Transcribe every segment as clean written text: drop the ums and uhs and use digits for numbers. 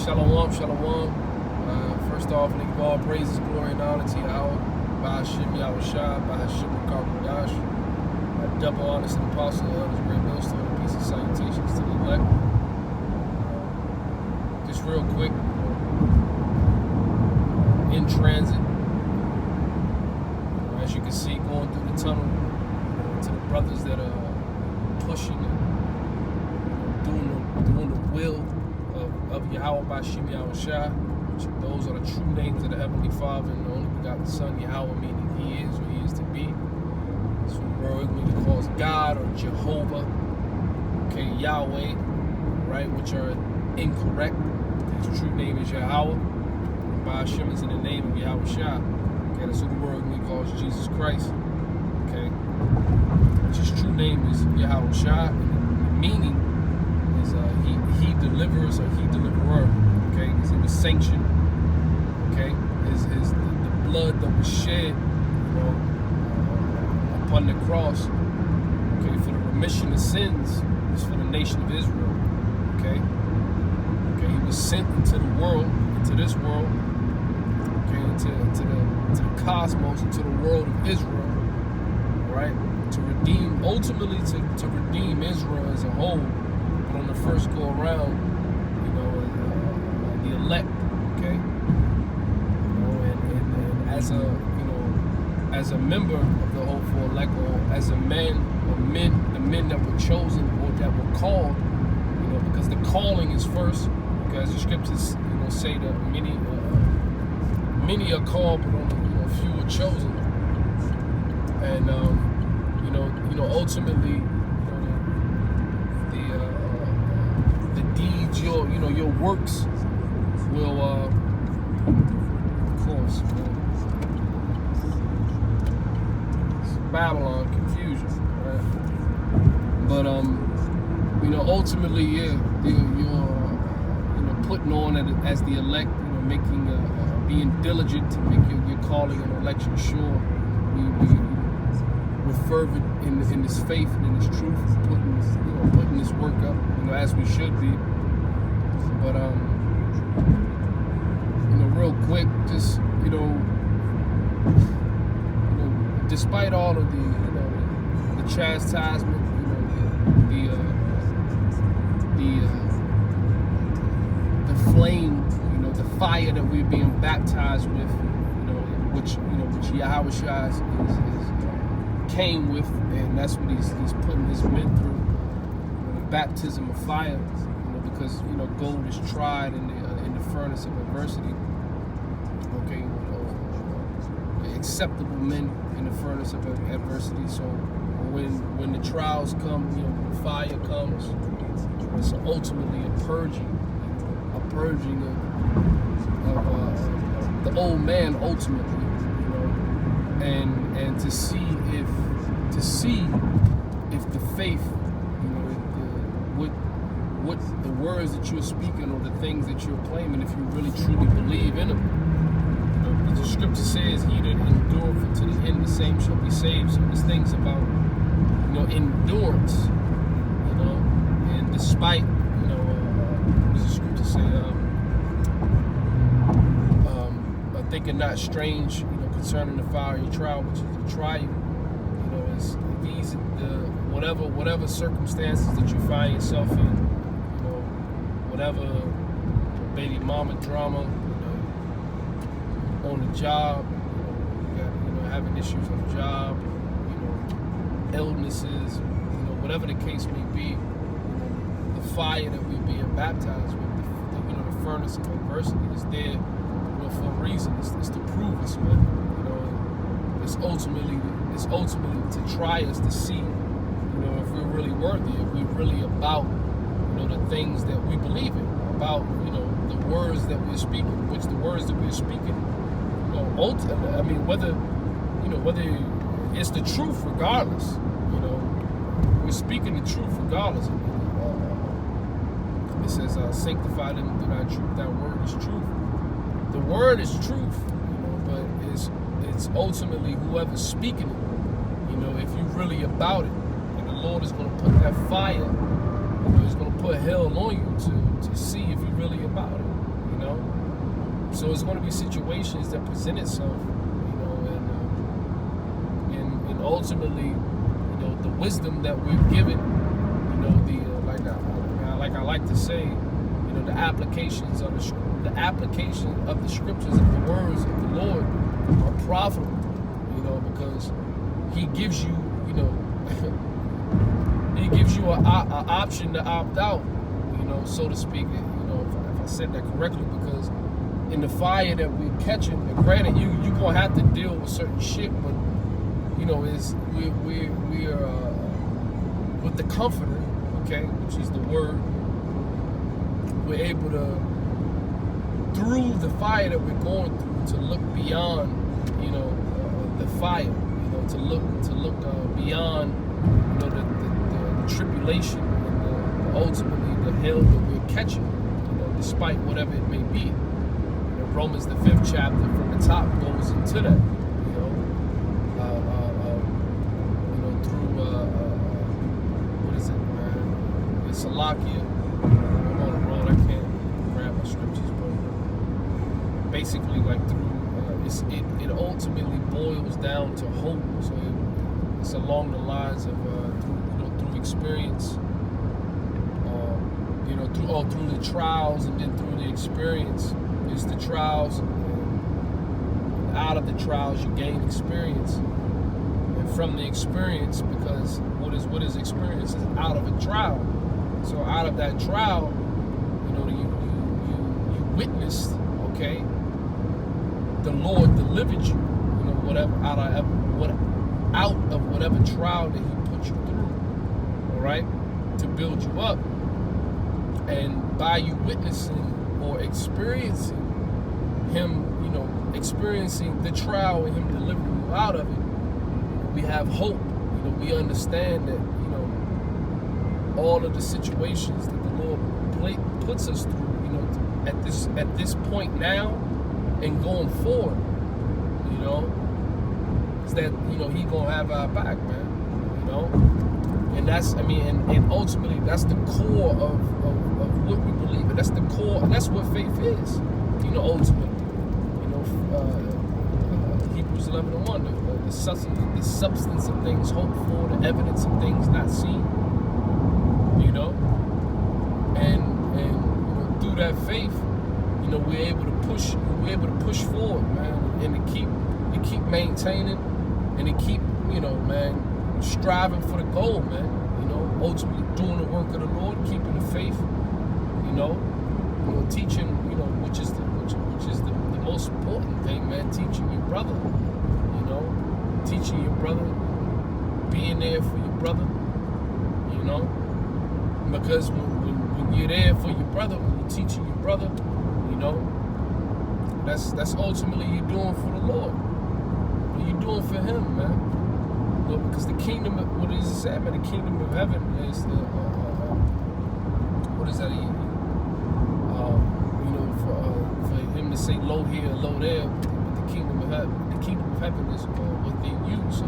Shalom, shalom. First off, I give all praises, glory, and honor to Yahweh, Bahashim Yahushua, Bahashim Karudash. Double honors to the apostle, the elders, great millstone, and peace and salutations to the elect. Just real quick, in transit, as you can see, going through the tunnel, to the brothers that are pushing and doing the will of Yahweh Bahashim Yahushua. Those are the true names of the Heavenly Father and the only begotten Son, Yahweh, meaning He is or He is to be. So the word He calls God or Jehovah, okay, Yahweh, right, which are incorrect. His true name is Yahweh. Bahashim is in the name of Yahushua. Okay, that's what the word He calls Jesus Christ. Okay, which His true name is Yahushua. The meaning is He delivers or He deliverer. Okay, because He was sanctioned. Okay, the blood that was shed, upon the cross, okay, for the remission of sins, is for the nation of Israel. Okay, He was sent into the world, into this world, okay, into the cosmos, into the world of Israel, right, to redeem, ultimately to redeem Israel as a whole. But on the first go around, the elect, okay, and as a member of the hopeful elect, or as a man or the men that were chosen or that were called, because the calling is first, because the scriptures, say that many are called, but only few are chosen, and ultimately, the deeds, your works will, of course, it's Babylon, confusion, right? But ultimately, yeah, you're putting on as the elect, making being diligent to make your calling and election sure. We're fervent in this faith and in this truth, putting this work up, as we should be. But real quick, just despite all of the chastisement, the flame, the fire that we're being baptized with, which Yahushua came with, and that's what he's putting his men through, the baptism of fire, because gold is tried in the furnace of adversity. Okay, acceptable men in the furnace of adversity. So when the trials come, the fire comes, it's ultimately a purging of the old man, ultimately, and to see if the faith, what the words that you're speaking or the things that you're claiming, if you really truly believe in them. The scripture says, "He that endureth to the end, the same shall be saved." So there's things about endurance, and despite what does the scripture say? Thinking not strange, concerning the fiery trial, which is a trial. Is these whatever circumstances that you find yourself in, whatever baby mama drama, on the job, having issues on the job, illnesses, whatever the case may be, the fire that we're being baptized with, the furnace of adversity is there, for a reason. It's to prove us, man. It's ultimately to try us to see, if we're really worthy, if we're really about, the things that we believe in, about, the words that we're speaking, which the words that we're speaking, ultimately, I mean, whether it's the truth regardless, we're speaking the truth regardless. It says, sanctify them through thy truth, thy word is truth. The word is truth, but it's ultimately whoever's speaking it, if you're really about it, and the Lord is going to put that fire, He's going to put hell on you to see if you're really about it. know. So it's going to be situations that present itself, you know, and ultimately, you know, the wisdom that we're given, you know, the like I like to say, you know, the application of the scriptures and the words of the Lord are profitable, you know, because He gives you, you know, He gives you an option to opt out, you know, so to speak. You know, if I said that correctly, because in the fire that we're catching, and granted, you gonna have to deal with certain shit, but you know, we're with the Comforter, okay, which is the Word. We're able to, through the fire that we're going through, to look beyond, you know, the fire, you know, to look beyond, you know, the tribulation and ultimately the hell that we're catching, you know, despite whatever it may be. You know, Romans the 5th chapter from the top goes into that, you know, through what is it, man? It's Salakia. I'm on the road. I can't grab my scriptures, but basically, like through it ultimately boils down to hope. So it's along the lines of through experience, you know, through the trials, and then through the experience. It's the trials, and out of the trials you gain experience, and from the experience, because what is experience is out of a trial. So out of that trial, you know, you witnessed, okay, the Lord delivered you, you know, whatever out of whatever trial that He put you through, all right, to build you up. And by you witnessing or experiencing Him, you know, experiencing the trial and Him delivering you out of it, we have hope. You know, we understand that, you know, all of the situations that the Lord puts us through, you know, at this point now and going forward, you know, is that, you know, He gonna have our back, man, you know. And that's, I mean, and ultimately that's the core of what we believe, and that's the core, and that's what faith is, you know, ultimately. You know, Hebrews 11:1, the substance of things hoped for, the evidence of things not seen, you know, and you know, through that faith, you know, we're able to push forward, man, and to keep maintaining, and to keep, you know, man, striving for the goal, man, you know, ultimately doing the work of the Lord, keeping the faith, you know, teaching, you know, which is the most important thing, man, teaching your brother, you know, teaching your brother, being there for your brother, you know, because when you're there for your brother, when you're teaching your brother, you know, that's ultimately you're doing for the Lord. You're doing for Him, man. You know, because the kingdom, what does it say, man? The kingdom of heaven is the what is that? You know, for Him to say low here, low there, but the kingdom of heaven is within you. So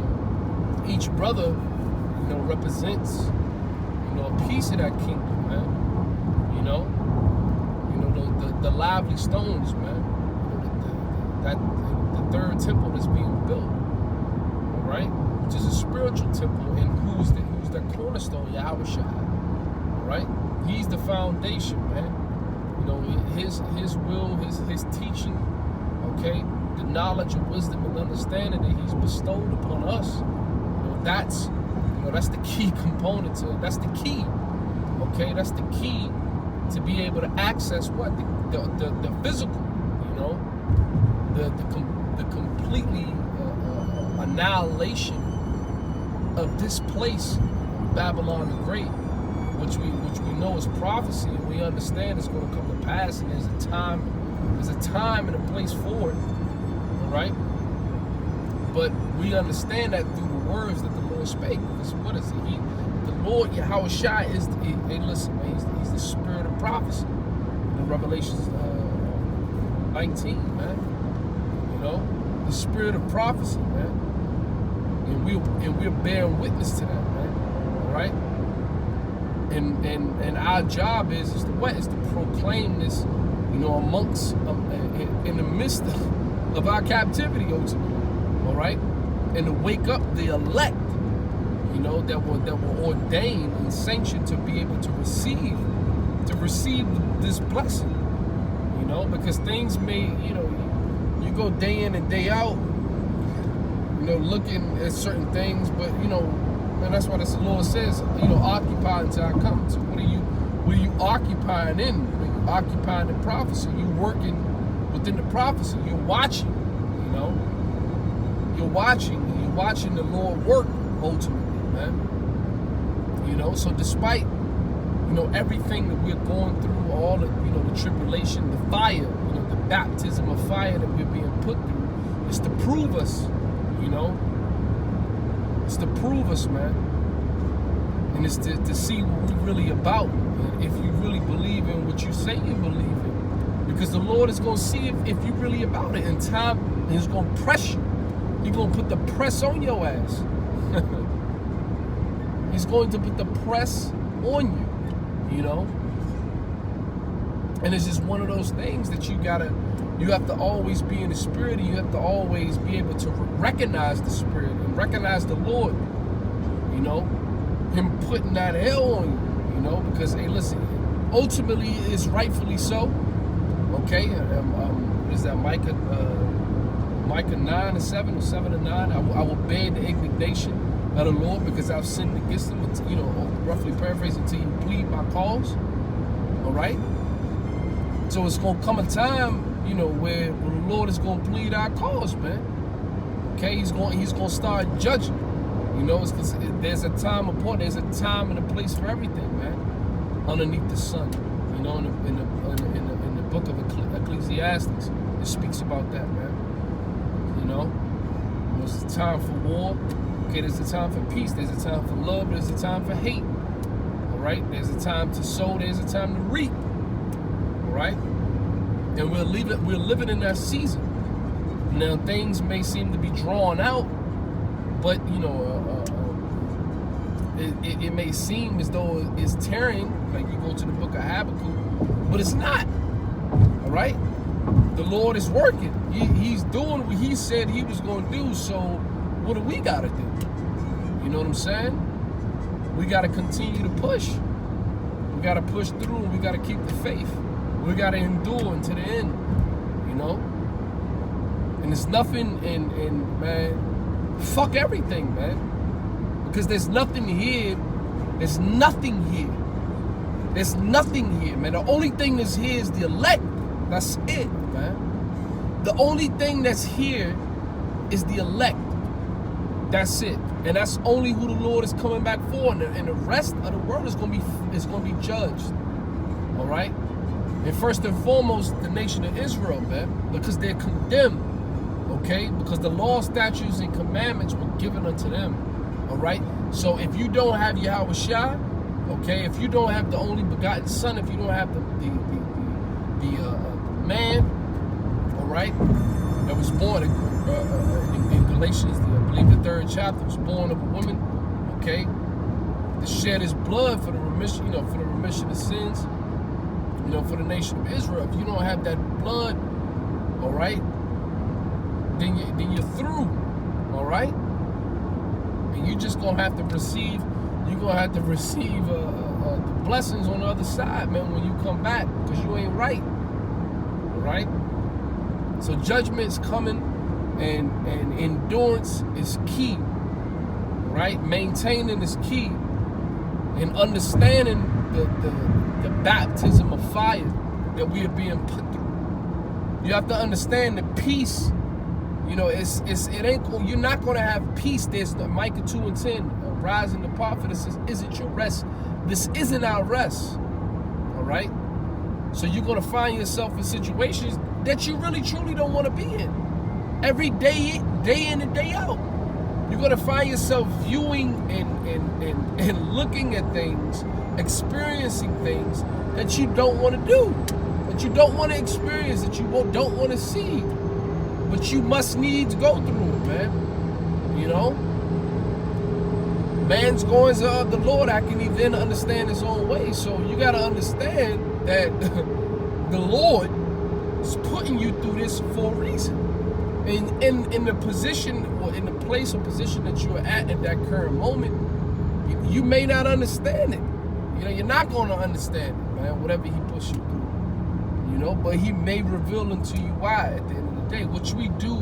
each brother, you know, represents, you know, a piece of that kingdom, man. You know the lively stones, man. The third temple that's being built, all right, which is a spiritual temple, and who's the cornerstone? Yahweh Shai, all right. He's the foundation, man. You know, His will, His teaching, okay, the knowledge and wisdom and understanding that He's bestowed upon us. You know, that's the key component to it. That's the key, okay. That's the key to be able to access what the physical, you know, the completely annihilation of this place, Babylon the Great, which we know is prophecy, and we understand it's going to come to pass, and there's a time and a place for it, all right? But we understand that through the words that the Lord spake, because what is it? The Lord Yahweh Shai is, listen, man, he's the spirit of prophecy. In Revelations 19, man. You know, the spirit of prophecy, man. And we're bearing witness to that, man. All right? And our job is to what? Is to proclaim this amongst, in the midst of our captivity, ultimately, all right? And to wake up the elect, that were ordained and sanctioned to be able to receive this blessing, because things may, you go day in and day out, looking at certain things, but, and that's why the Lord says, occupy until I come. So what are you occupying in? Are you occupying the prophecy? You working within the prophecy. You're watching, You're watching the Lord work ultimately, man. So despite, everything that we're going through, all the, the tribulation, the fire, the baptism of fire that we're being put through, it's to prove us, It's to prove us, man. And it's to see what we're really about. And if you really believe in what you say you believe in. Because the Lord is going to see if you're really about it. In time, He's going to press you. He's going to put the press on your ass. He's going to put the press on you, And it's just one of those things that you have to always be in the Spirit, and you have to always be able to recognize the Spirit and recognize the Lord, Him putting that hell on you, because, hey, listen, ultimately it's rightfully so, okay? What is that, Micah 9:7 or 7:9? I will bear the indignation of the Lord because I've sinned against Him, roughly paraphrasing, until you plead my cause, all right? So it's going to come a time, where the Lord is going to plead our cause, man. Okay, He's going to start judging. There's a time appointed. There's a time and a place for everything, man. Underneath the sun, in the book of Ecclesiastes, it speaks about that, man. There's a time for war. Okay, there's a time for peace. There's a time for love. There's a time for hate. All right. There's a time to sow. There's a time to reap. All right. And we're living in that season. Now things may seem to be drawn out, but it may seem as though it's tearing, like you go to the book of Habakkuk, but it's not. All right? The Lord is working. He's doing what He said He was going to do. So what do we got to do? You know what I'm saying? We got to continue to push. We got to push through, and we got to keep the faith. We got to endure until the end, And there's nothing, and man, fuck everything, man. Because there's nothing here. There's nothing here. There's nothing here, man. The only thing that's here is the elect. That's it, man. The only thing that's here is the elect. That's it. And that's only who the Lord is coming back for. And the rest of the world is going to be judged. All right? And first and foremost, the nation of Israel, man, because they're condemned, okay? Because the law, statutes, and commandments were given unto them, all right? So if you don't have Yahweh Shai, okay, if you don't have the only begotten Son, if you don't have the man, all right, that was born in Galatians, I believe the 3rd chapter, was born of a woman, okay, to shed his blood for the remission, for the remission of sins. For the nation of Israel. If you don't have that blood, all right, then you're through, all right? And you just gonna have to receive, the blessings on the other side, man, when you come back, because you ain't right, all right? So judgment's coming, and endurance is key, right? Maintaining is key, and understanding the baptism of fire that we are being put through. You have to understand that peace, you're not going to have peace. There's Micah 2:10, rise and depart, for this isn't your rest. This isn't our rest. All right? So you're going to find yourself in situations that you really truly don't want to be in. Every day in and day out. You're going to find yourself viewing and looking at things, experiencing things that you don't want to do, that you don't want to experience, that you don't want to see, but you must needs go through it, man. Man's goings are of the Lord. I can even understand his own way. So you got to understand that the Lord is putting you through this for a reason. And in the position or in the place or position that you're at that current moment, you may not understand it. You're not going to understand it, man, whatever he puts you through. But he may reveal unto you why at the end of the day, which we do,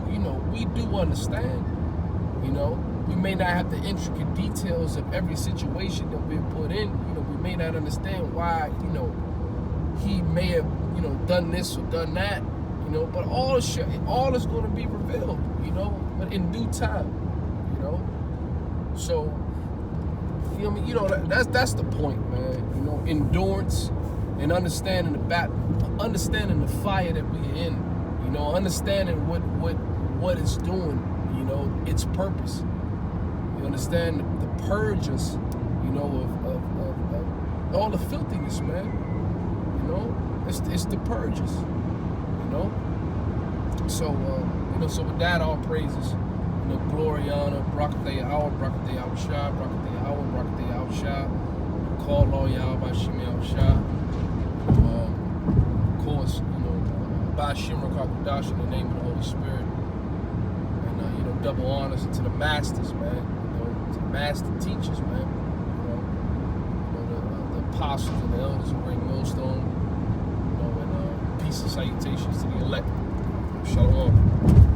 we do understand. We may not have the intricate details of every situation that we're put in. We may not understand why, he may have, done this or done that, but all is going to be revealed, but in due time, So, you know what I mean? That's the point, man. Endurance and understanding understanding the fire that we're in, understanding what it's doing, its purpose. You understand the purge us, of all the filthiness, man. It's the purges, So so with that, all praises, glory, honor, Barakatah Yahweh, Barakatah Yahushua, Barakatah Yahweh, Barakatah Yahushua, call all Yahweh by Shem Yahushua. Of course, by Shem Rakakudash in the name of the Holy Spirit. And double honors to the masters, man. To the master teachers, man. The apostles and the elders of Great Millstone. And peace and salutations to the elect. Shalom.